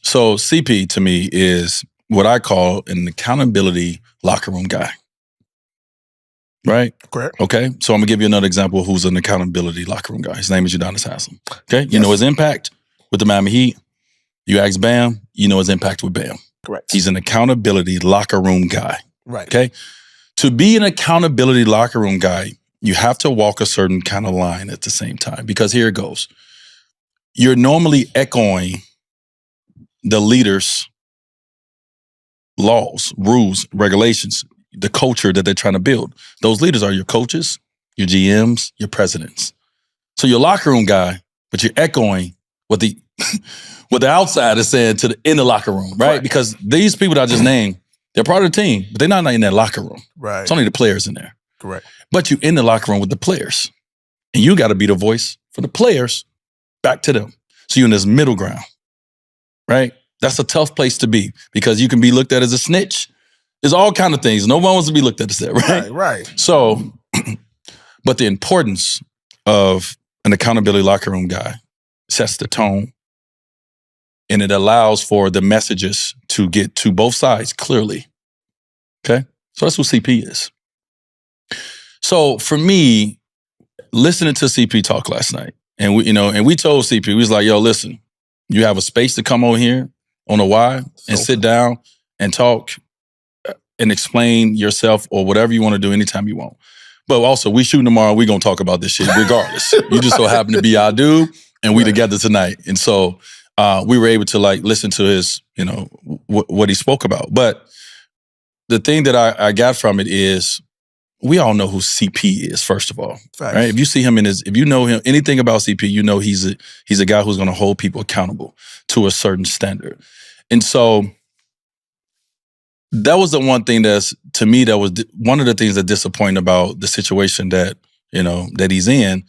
So CP to me is what I call an accountability locker room guy. Right? Correct. Okay. So I'm gonna give you another example of who's an accountability locker room guy. His name is Udonis Haslem. Okay. You Yes. know his impact with the Miami Heat. You ask Bam, you know his impact with Bam. Correct. He's an accountability locker room guy. Right. Okay. To be an accountability locker room guy, you have to walk a certain kind of line at the same time, because here it goes. You're normally echoing the leader's laws, rules, regulations, the culture that they're trying to build. Those leaders are your coaches, your GMs, your presidents. So you're a locker room guy, but you're echoing what the what the outside is saying in the locker room, right? Because these people that I just named, they're part of the team, but they're not in that locker room. Right. It's only the players in there. Correct. But you're in the locker room with the players. And you got to be the voice for the players back to them. So you're in this middle ground, right? That's a tough place to be, because you can be looked at as a snitch. There's all kind of things. No one wants to be looked at as that, right? Right. So, but the importance of an accountability locker room guy sets the tone, and it allows for the messages to get to both sides clearly. Okay? So that's what CP is. So for me, listening to CP talk last night, and we told CP, we was like, yo, listen, you have a space to come on here on a Y and sit down and talk and explain yourself or whatever you want to do anytime you want. But also, we shooting tomorrow, we going to talk about this shit regardless. You just so happen to be our dude, and we together tonight. And so we were able to listen to his, what he spoke about. But the thing that I got from it is, we all know who CP is, first of all. Facts. Right? If you see him if you know him, anything about CP, you know he's a guy who's going to hold people accountable to a certain standard. And so that was the one thing to me, that was one of the things that disappointed about the situation that he's in,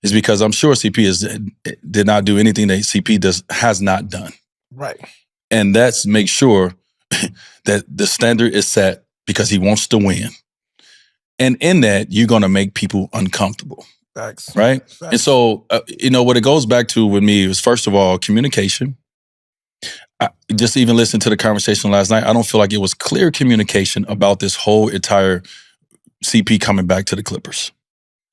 is because I'm sure CP did not do anything that CP has not done. Right. And that's make sure that the standard is set because he wants to win. And in that, you're going to make people uncomfortable. Facts. Right? Facts. And so, what it goes back to with me is, first of all, communication. Just even listening to the conversation last night, I don't feel like it was clear communication about this whole entire CP coming back to the Clippers.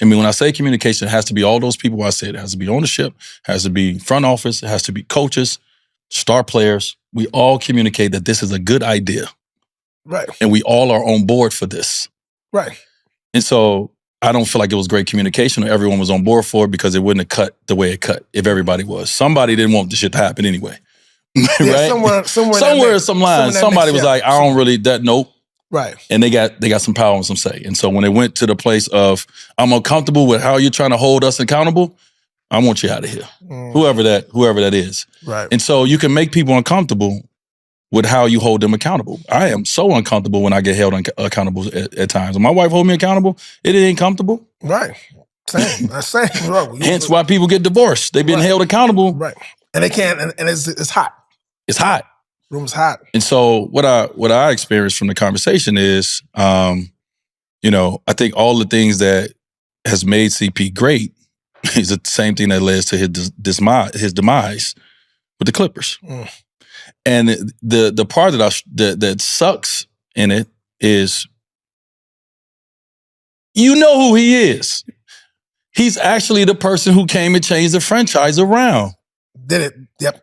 I mean, when I say communication, it has to be all those people I said. It has to be ownership, it has to be front office, it has to be coaches, star players. We all communicate that this is a good idea. Right. And we all are on board for this. Right. And so I don't feel like it was great communication, or everyone was on board for it, because it wouldn't have cut the way it cut if everybody was. Somebody didn't want this shit to happen anyway. Yeah, right? Somewhere some lines, somebody was like, I don't really, nope. Right. And they got some power and some say. And so when it went to the place of, I'm uncomfortable with how you're trying to hold us accountable, I want you out of here. Whoever that is. Right. And so you can make people uncomfortable with how you hold them accountable. I am so uncomfortable when I get held accountable at times. When my wife hold me accountable, it ain't comfortable. Right. Same. That's same. Hence why people get divorced. They've been held accountable. Right. And they can't, and it's hot. It's hot. Room's hot. And so what I experienced from the conversation is, I think all the things that has made CP great is the same thing that leads to his demise with the Clippers. And the part that sucks in it is, who he is. He's actually the person who came and changed the franchise around. Did it? Yep.